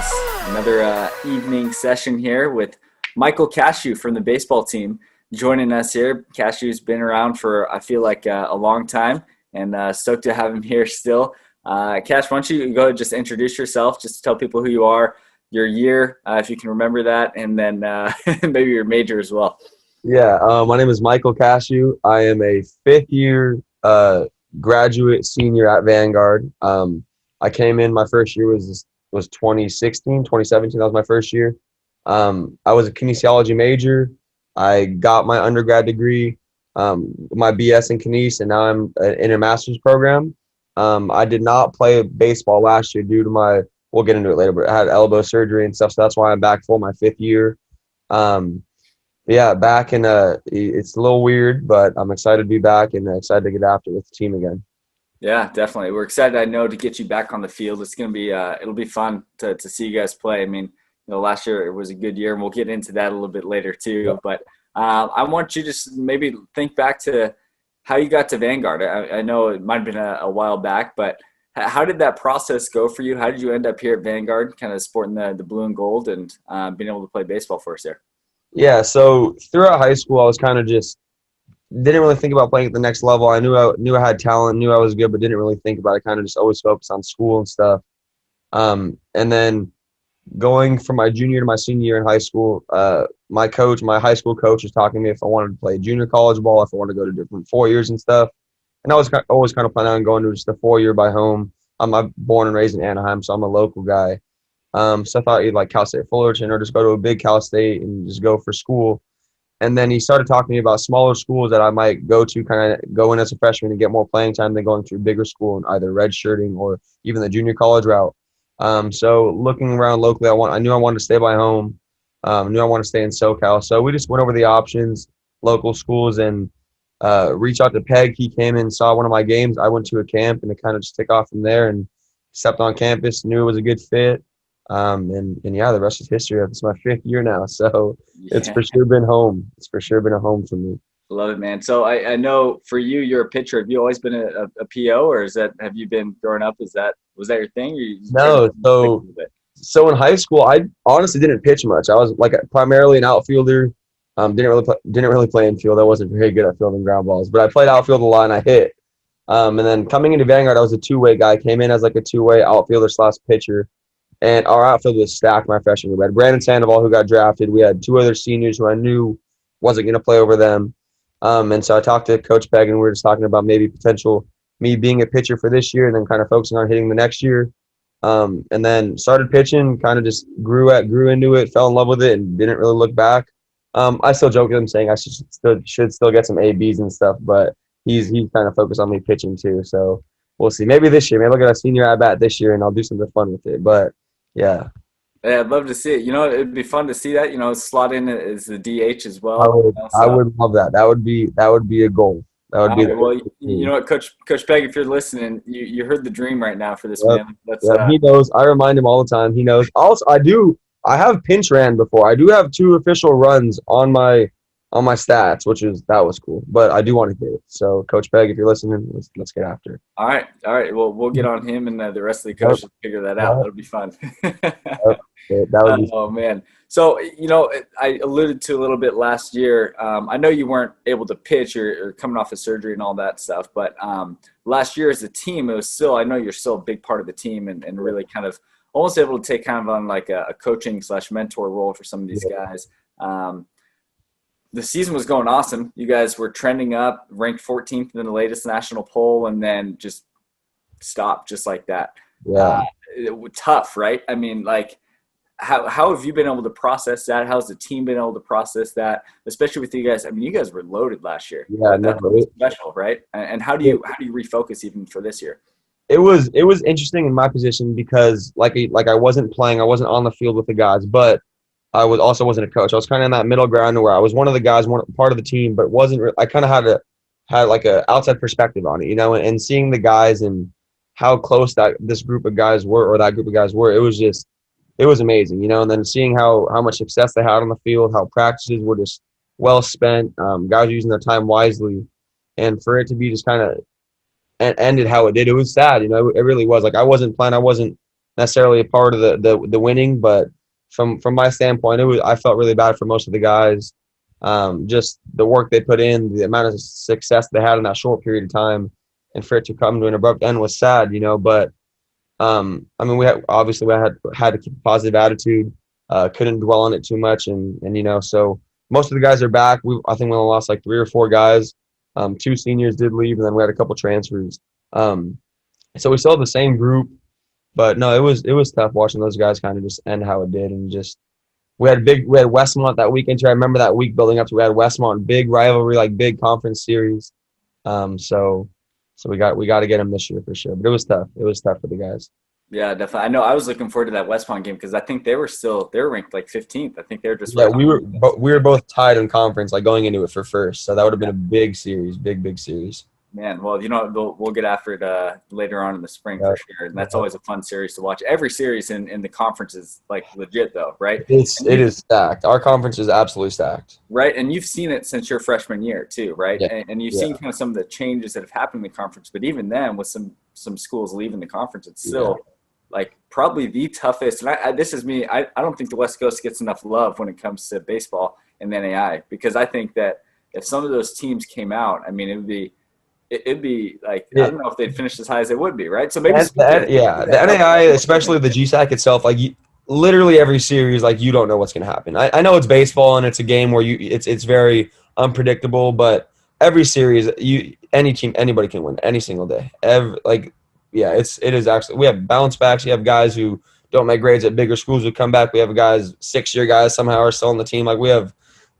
podcast. Another evening session here with Michael Kashou from the baseball team joining us here. Kashou's been around for, I feel like, a long time, and stoked to have him here still. Cash, why don't you go ahead and just introduce yourself, just tell people who you are, your year, if you can remember that, and then maybe your major as well. Yeah, my name is Michael Kashou. I am a fifth-year graduate senior at Vanguard. I came in, my first year was 2016, 2017. That was my first year. I was a kinesiology major. I got my undergrad degree, my BS in kines, and now I'm in a master's program. I did not play baseball last year due to we'll get into it later, but I had elbow surgery and stuff, so that's why I'm back for my fifth year. Yeah, back in it's a little weird, but I'm excited to be back and excited to get after it with the team again. Yeah, definitely. We're excited, I know, to get you back on the field. It's going to be it'll be fun to see you guys play. I mean, last year it was a good year, and we'll get into that a little bit later too. Yeah. But I want you to just maybe think back to how you got to Vanguard. I know it might have been a while back, but how did that process go for you? How did you end up here at Vanguard, kind of sporting the blue and gold and being able to play baseball for us there? Yeah, so throughout high school, I was kind of just didn't really think about playing at the next level. I knew I had talent, knew I was good, but didn't really think about it. Kind of just always focused on school and stuff. And then going from my junior to my senior year in high school, my high school coach was talking to me if I wanted to play junior college ball, if I wanted to go to different 4 years and stuff. And I was always kind of planning on going to just a 4-year by home. I'm born and raised in Anaheim, so I'm a local guy. So I thought either like Cal State Fullerton or just go to a big Cal State and just go for school. And then he started talking to me about smaller schools that I might go to, kind of go in as a freshman and get more playing time than going to a bigger school and either redshirting or even the junior college route. So looking around locally, I knew I wanted to stay by home. Knew I wanted to stay in SoCal. So we just went over the options, local schools, and reached out to Peg. He came in, saw one of my games. I went to a camp, and it kind of just took off from there and stepped on campus, knew it was a good fit. And yeah, the rest is history. It's my fifth year now, so It's for sure been home. It's for sure been a home for me. Love it, man. So I know for you, you're a pitcher. Have you always been a PO, or have you been growing up? Was that your thing? No. So in high school, I honestly didn't pitch much. I was like primarily an outfielder. Didn't really play infield. I wasn't very good at fielding ground balls, but I played outfield a lot and I hit. And then coming into Vanguard, I was a two-way guy. Came in as like a two-way outfielder / pitcher. And our outfield was stacked my freshman year. We had Brandon Sandoval, who got drafted. We had 2 other seniors who I knew wasn't going to play over them. And so I talked to Coach Peg, and we were just talking about maybe potential me being a pitcher for this year and then kind of focusing on hitting the next year. And then started pitching, kind of just grew into it, fell in love with it, and didn't really look back. I still joke with him saying I should still get some ABs and stuff, but he's kind of focused on me pitching too. So we'll see. Maybe this year. Maybe I'll get a senior at-bat this year, and I'll do something fun with it. But yeah. Yeah, I'd love to see it. It'd be fun to see that. Slot in as the DH as well. I would love that. That would be a goal. That would be. Well, you know what, Coach Peg, if you're listening, you heard the dream right now for this man. He knows. I remind him all the time. He knows. Also, I have pinch ran before. I do have 2 official runs on my stats, that was cool. But I do want to get it. So, Coach Peg, if you're listening, let's get after it. All right. Well, we'll get on him and the rest of the coaches to figure that out. That'll be fun. That would be oh, man. So, I alluded to a little bit last year. I know you weren't able to pitch or coming off of surgery and all that stuff. But last year as a team, it was still – I know you're still a big part of the team and really kind of almost able to take kind of on like a coaching / mentor role for some of these guys. The season was going awesome. You guys were trending up, ranked 14th in the latest national poll, and then just stopped just like that. Yeah. Tough, right? I mean, like, how have you been able to process that? How's the team been able to process that, especially with you guys? I mean, you guys were loaded last year. Yeah, that was special, right? And how do you refocus even for this year? It was interesting in my position because like I wasn't playing, I wasn't on the field with the guys, but I wasn't a coach. I was kind of in that middle ground where I was one of the guys, part of the team, but wasn't. I kind of had like a outside perspective on it, and seeing the guys and how close this group of guys were or that group of guys were. It was amazing, And then seeing how much success they had on the field, how practices were just well spent, guys were using their time wisely, and for it to be just kind of ended how it did, it was sad. It really was. Like I wasn't playing. I wasn't necessarily a part of the winning, but from my standpoint, I felt really bad for most of the guys. Just the work they put in, the amount of success they had in that short period of time, and for it to come to an abrupt end was sad, But I mean, we had to keep a positive attitude. Couldn't dwell on it too much, and so most of the guys are back. I think we only lost like 3 or 4 guys. Two seniors did leave, and then we had a couple transfers. Um, so we still have the same group, but no, it was tough watching those guys kind of just end how it did, and just we had Westmont that weekend too. I remember that week building up to we had Westmont, big rivalry, like big conference series. So we got to get them this year for sure. But it was tough. It was tough for the guys. Yeah, definitely. I know I was looking forward to that West Palm game because I think they were ranked like 15th. I think they were just Yeah, right we on. were but we were both tied in conference, like going into it for first. So that would have been a big series, big series. Man, well, we'll get after it later on in the spring Yeah, for sure, and that's always a fun series to watch. Every series in the conference is like legit though, right? it is stacked. Our conference is absolutely stacked. Right, and you've seen it since your freshman year too, right? Yeah, And you've seen yeah, kind of some of the changes that have happened in the conference. But even then, with some schools leaving the conference, it's yeah. still like probably the toughest. And this is me. I don't think the West Coast gets enough love when it comes to baseball and the NAI because I think that if some of those teams came out, I mean, it'd be like I Yeah. don't know if they'd finish as high as they would be, right? So maybe speak to The that help. NAI, especially the GSAC itself, like literally every series, like you don't know what's gonna happen. I know it's baseball and it's a game where it's very unpredictable, but every series, any team, anybody can win any single day. Yeah, it is actually. We have bounce backs. You have guys who don't make grades at bigger schools who come back. We have guys, 6-year guys somehow are still on the team. Like we have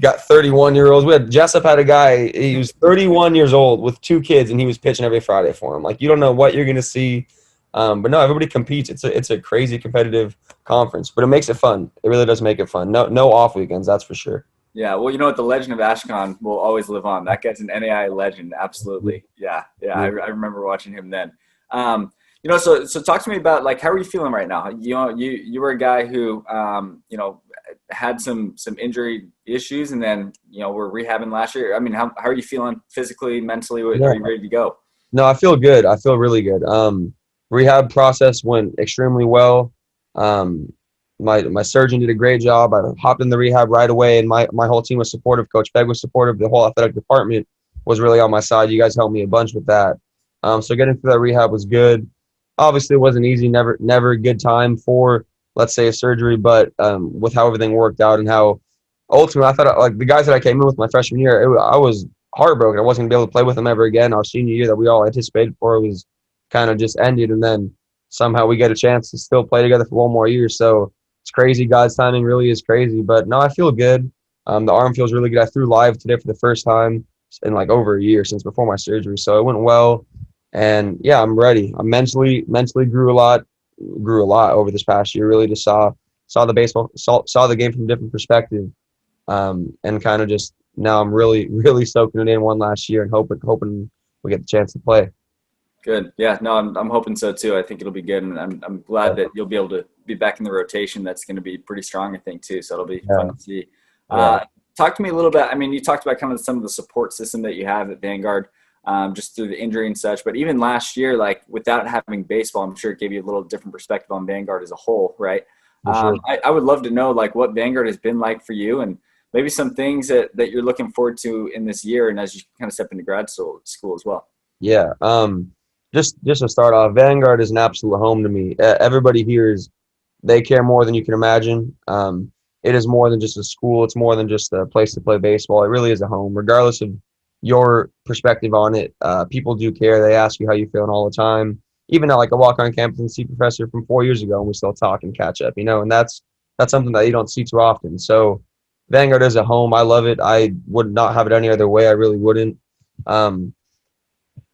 got 31-year-olds. We had Jessup had a guy. He was 31 years old with 2 kids, and he was pitching every Friday for him. Like you don't know what you're gonna see, but no, everybody competes. It's a crazy competitive conference, but it makes it fun. It really does make it fun. No off weekends, that's for sure. Yeah, well, you know what? The legend of Ashkan will always live on. That guy's an NAI legend, absolutely. Yeah, yeah, I remember watching him then. So talk to me about like how are you feeling right now? You were a guy who had some injury issues, and then were rehabbing last year. I mean, how are you feeling physically, mentally? Are Yeah. you ready to go? No, I feel good. I feel really good. Rehab process went extremely well. Um, my surgeon did a great job. I hopped in the rehab right away, and my whole team was supportive. Coach Peg was supportive. The whole athletic department was really on my side. You guys helped me a bunch with that. So getting through that rehab was good. Obviously, it wasn't easy. Never a good time for, let's say, a surgery. But with how everything worked out and how ultimately, I thought like the guys that I came in with my freshman year, I was heartbroken. I wasn't going to be able to play with them ever again. Our senior year that we all anticipated for was kind of just ended, and then somehow we get a chance to still play together for one more year. So it's crazy. God's timing really is crazy. But no, I feel good. The arm feels really good. I threw live today for the first time in like over a year since before my surgery. So it went well. And yeah, I'm ready. I mentally grew a lot over this past year. Really just saw the baseball, saw the game from a different perspective. And kind of just now I'm really soaking it in one last year and hoping we get the chance to play. Good. Yeah. No, I'm hoping so too. I think it'll be good, and I'm glad that you'll be able to be back in the rotation. That's going to be pretty strong, I think, too. So it'll be fun to see. Yeah. Talk to me a little bit. I mean, you talked about kind of some of the support system that you have at Vanguard, just through the injury and such. But even last year, like without having baseball, I'm sure it gave you a little different perspective on Vanguard as a whole, right? For sure. I would love to know like what Vanguard has been like for you, and maybe some things that you're looking forward to in this year, and as you kind of step into grad school as well. Yeah. Just to start off, Vanguard is an absolute home to me. Everybody here they care more than you can imagine. It is more than just a school. It's more than just a place to play baseball. It really is a home, regardless of your perspective on it. People do care. They ask you how you feeling all the time. Even now, like I walk on campus and see professor from 4 years ago, and we still talk and catch up. And that's something that you don't see too often. So Vanguard is a home. I love it. I would not have it any other way. I really wouldn't. Um,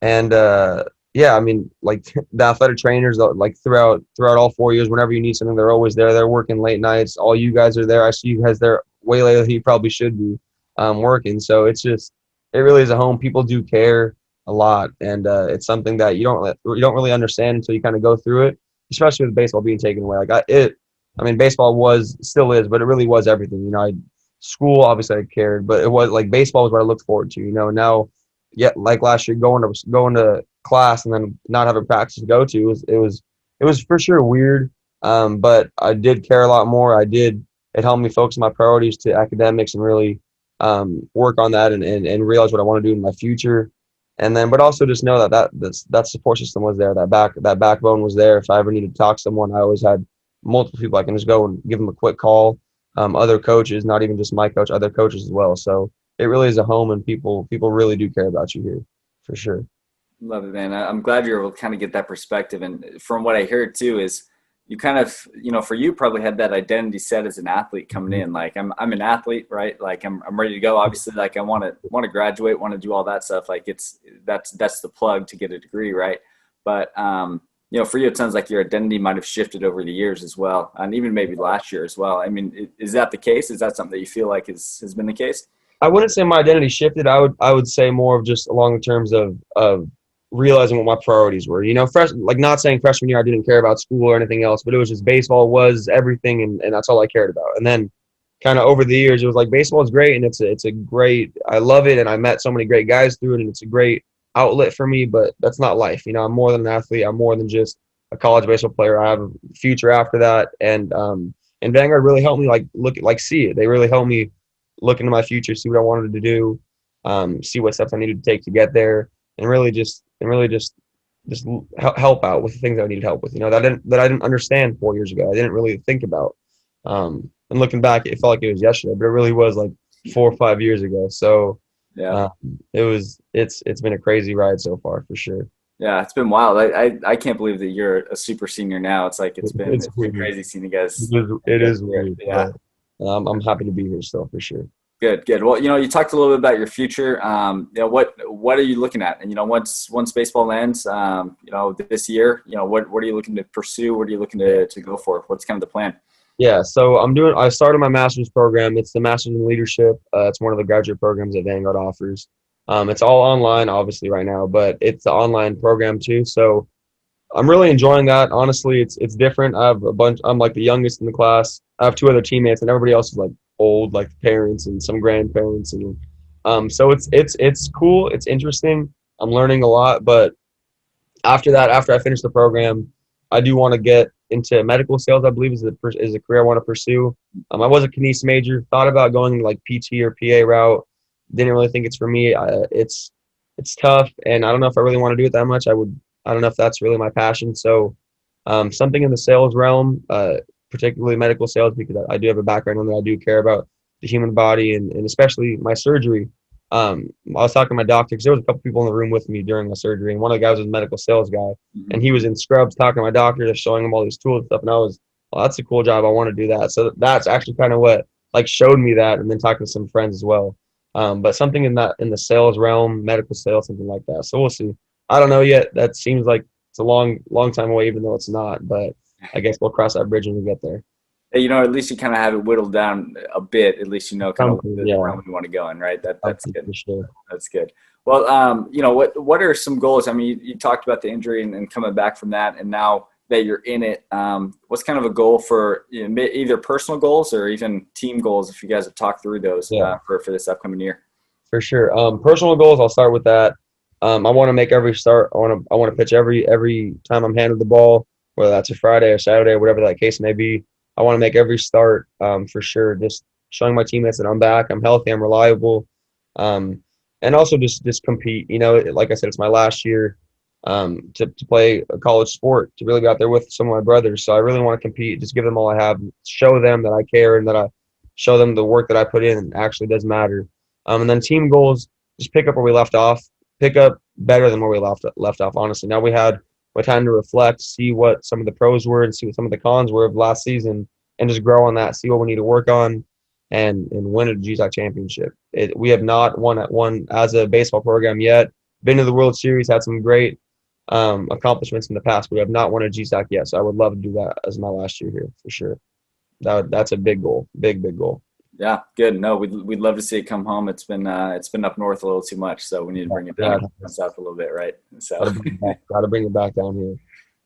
and yeah, I mean, like the athletic trainers, like throughout all 4 years, whenever you need something, they're always there. They're working late nights. All you guys are there. I see you guys there way later than you probably should be working. So it really is a home. People do care a lot, and it's something that you don't really understand until you kind of go through it. Especially with baseball being taken away. I mean, baseball still is, but it really was everything. School obviously I cared, but it was like baseball was what I looked forward to. Now, yeah, like last year going to class and then not having practice to go to it was for sure weird. But I did care a lot more. It helped me focus my priorities to academics and really work on that and realize what I want to do in my future. And then, but also just know that support system was there. That backbone was there. If I ever needed to talk to someone, I always had multiple people I can just go and give them a quick call. Other coaches, not even just my coach, other coaches as well. So it really is a home, and people really do care about you here, for sure. Love it, man. I'm glad you're able to kind of get that perspective. And from what I hear too is you kind of, for you probably had that identity set as an athlete coming in. Like I'm an athlete, right? Like I'm ready to go. Obviously, like I want to graduate, want to do all that stuff. Like that's the plug to get a degree, right? But for you, it sounds like your identity might have shifted over the years as well, and even maybe last year as well. I mean, is that the case? Is that something that you feel like has been the case? I wouldn't say my identity shifted. I would say more of just along the terms of realizing what my priorities were. Like not saying freshman year I didn't care about school or anything else, but it was just baseball was everything, and that's all I cared about. And then kind of over the years, it was like baseball is great, and it's a great, I love it, and I met so many great guys through it, and it's a great outlet for me. But that's not life. I'm more than an athlete. I'm more than just a college baseball player. I have a future after that, and Vanguard really helped me see it. They really helped me look into my future, see what I wanted to do, see what steps I needed to take to get there, and really just help out with the things that I needed help with. That I didn't understand 4 years ago. I didn't really think about. And looking back, it felt like it was yesterday, but it really was like 4 or 5 years ago. So Yeah. it's been a crazy ride so far, for sure. Yeah, it's been wild. I can't believe that you're a super senior now. It's like It's it's been weird. crazy seeing you guys. It is weird, Yeah. but I'm happy to be here still, for sure. Good, good. Well, you talked a little bit about your future. What are you looking at? And once baseball ends, this year, what are you looking to pursue? What are you looking to go for? What's kind of the plan? Yeah, so I started my master's program. It's the Master's in Leadership. It's one of the graduate programs that Vanguard offers. It's all online, obviously, right now, but it's the online program too. So I'm really enjoying that. Honestly, it's different. I have a bunch. I'm like the youngest in the class. I have two other teammates, and everybody else is like old, like parents and some grandparents, and so it's cool. It's interesting. I'm learning a lot, but after that, after I finish the program, I do want to get into medical sales. I believe is a career I want to pursue. I was a kinesics major. Thought about going like PT or PA route. Didn't really think it's for me. It's tough, and I don't know if I really want to do it that much. I don't know if that's really my passion. So something in the sales realm, particularly medical sales, because I do have a background on that. I do care about the human body and especially my surgery. I was talking to my doctor because there was a couple people in the room with me during my surgery, and one of the guys was a medical sales guy, and he was in scrubs talking to my doctor, just showing him all these tools and stuff. And I was, well, that's a cool job. I want to do that. So that's actually kind of what like showed me that, and then talking to some friends as well. But something in the sales realm, medical sales, something like that. So we'll see. I don't know yet. That seems like it's a long time away, even though it's not. But I guess we'll cross that bridge when we get there. Hey, at least you kind of have it whittled down a bit. At least kind of what Something, the yeah, realm you want to go in, right? That's something good. for sure. That's good. Well, what are some goals? I mean, you talked about the injury and coming back from that, and now that you're in it, what's kind of a goal for either personal goals or even team goals? If you guys have talked through those Yeah, for this upcoming year. for sure. Personal goals. I'll start with that. I want to make every start. I want to pitch every time I'm handed the ball, whether that's a Friday or Saturday, whatever that case may be. I want to make every start, for sure. Just showing my teammates that I'm back, I'm healthy, I'm reliable, um, and also just compete. Like I said, it's my last year to play a college sport, to really be out there with some of my brothers. So I really want to compete, just give them all I have, show them that I care, and that I show them the work that I put in actually does matter. And then team goals, just pick up where we left off, pick up better than where we left off. Honestly, now we had time to reflect, see what some of the pros were, and see what some of the cons were of last season, and just grow on that. See what we need to work on, and win a GSAC championship. We have not won as a baseball program yet. Been to the World Series, had some great accomplishments in the past, but we have not won a GSAC yet. So I would love to do that as my last year here, for sure. That's a big goal, big goal. Yeah, good. No, we'd love to see it come home. It's been up north a little too much, so we need to bring it Yeah, down south a little bit, right? So gotta bring it back down here.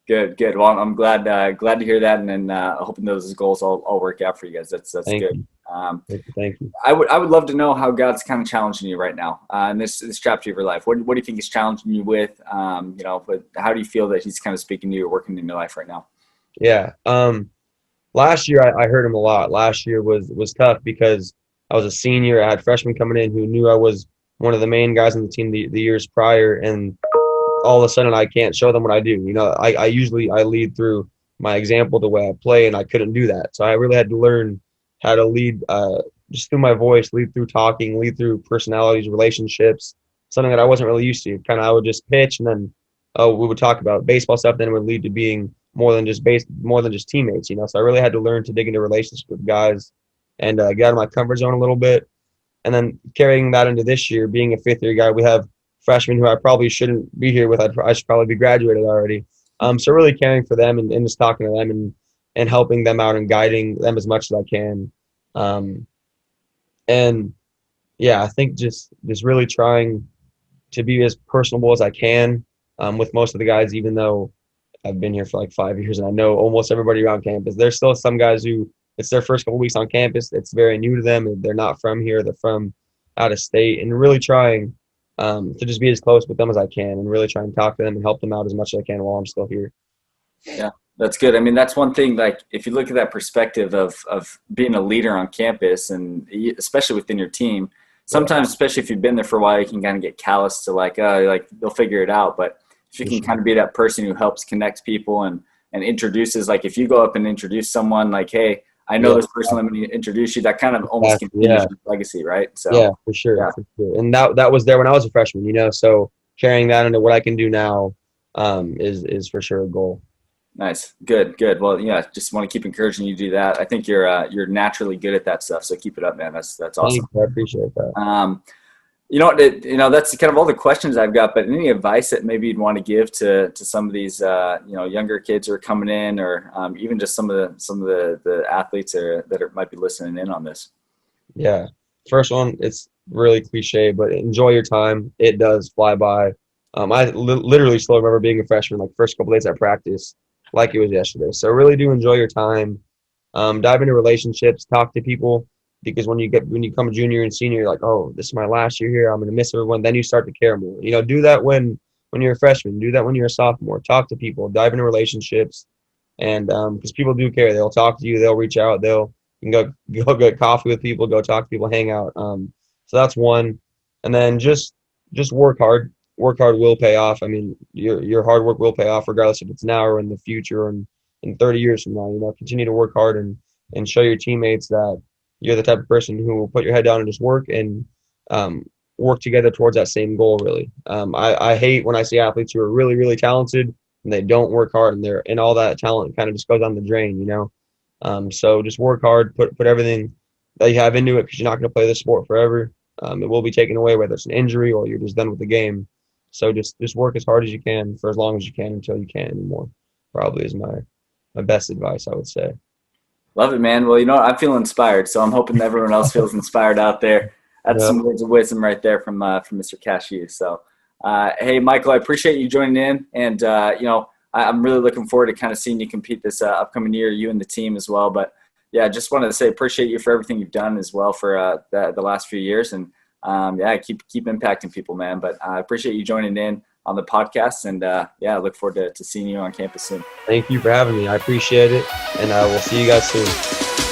good, good. Well, I'm glad to hear that, and then hoping those goals all work out for you guys. That's Thank good. you. Thank you. I would love to know how God's kind of challenging you right now in this chapter of your life. What do you think He's challenging you with? But how do you feel that He's kind of speaking to you or working in your life right now? Yeah. Last year I heard him a lot. Last year was tough because I was a senior. I had freshmen coming in who knew I was one of the main guys on the team the years prior, and all of a sudden I can't show them what I do. I usually I lead through my example, the way I play, and I couldn't do that. So I really had to learn how to lead just through my voice, lead through talking, lead through personalities, relationships, something that I wasn't really used to. Kind of I would just pitch and then we would talk about baseball stuff, then it would lead to being more than just teammates, So I really had to learn to dig into relationships with guys and get out of my comfort zone a little bit. And then carrying that into this year, being a fifth year guy, we have freshmen who I probably shouldn't be here with. I should probably be graduated already. So really caring for them and just talking to them and helping them out and guiding them as much as I can. Um, and yeah, I think just really trying to be as personable as I can with most of the guys, even though I've been here for like 5 years and I know almost everybody around campus. There's still some guys who it's their first couple weeks on campus. It's very new to them. They're not from here. They're from out of state, and really trying to just be as close with them as I can and really try and talk to them and help them out as much as I can while I'm still here. Yeah, that's good. I mean, that's one thing, like if you look at that perspective of being a leader on campus and especially within your team, sometimes, especially if you've been there for a while, you can kind of get callous to like they'll figure it out. But if you can kind of be that person who helps connect people and introduces, like if you go up and introduce someone like, hey, I know this person, let me introduce you, that kind of almost continues your legacy, right? So yeah, for sure, for sure. And that was there when I was a freshman, so carrying that into what I can do now is for sure a goal. Nice. Good. Well, yeah, just want to keep encouraging you to do that. I think you're naturally good at that stuff. So keep it up, man. That's awesome. I appreciate that. That's kind of all the questions I've got, but any advice that maybe you'd want to give to some of these, younger kids who are coming in, or even just some of the athletes that might be listening in on this? Yeah. First one, it's really cliche, but enjoy your time. It does fly by. I literally still remember being a freshman, like first couple days at practice, like it was yesterday. So really do enjoy your time. Dive into relationships, talk to people, because when you become a junior and senior, you're like, oh, this is my last year here. I'm gonna miss everyone. Then you start to care more. Do that when you're a freshman. Do that when you're a sophomore. Talk to people. Dive into relationships, and because people do care. They'll talk to you. They'll reach out. You can go get coffee with people. Go talk to people. Hang out. So that's one. And then just work hard. Work hard will pay off. I mean, your hard work will pay off regardless if it's now or in the future and in 30 years from now. Continue to work hard and show your teammates that you're the type of person who will put your head down and just work and work together towards that same goal, really. I hate when I see athletes who are really, really talented and they don't work hard and all that talent kind of just goes down the drain, So just work hard, put everything that you have into it, because you're not going to play this sport forever. It will be taken away, whether it's an injury or you're just done with the game. So just work as hard as you can for as long as you can until you can't anymore. Probably is my best advice, I would say. Love it, man. Well, I'm feeling inspired, so I'm hoping that everyone else feels inspired out there. That's some words of wisdom right there from Mr. Kashou. So, hey, Michael, I appreciate you joining in, and I'm really looking forward to kind of seeing you compete this upcoming year, you and the team as well. But yeah, just wanted to say appreciate you for everything you've done as well for the last few years, and keep impacting people, man. But I appreciate you joining in on the podcast, and I look forward to seeing you on campus soon. Thank you for having me. I appreciate it, and we'll see you guys soon.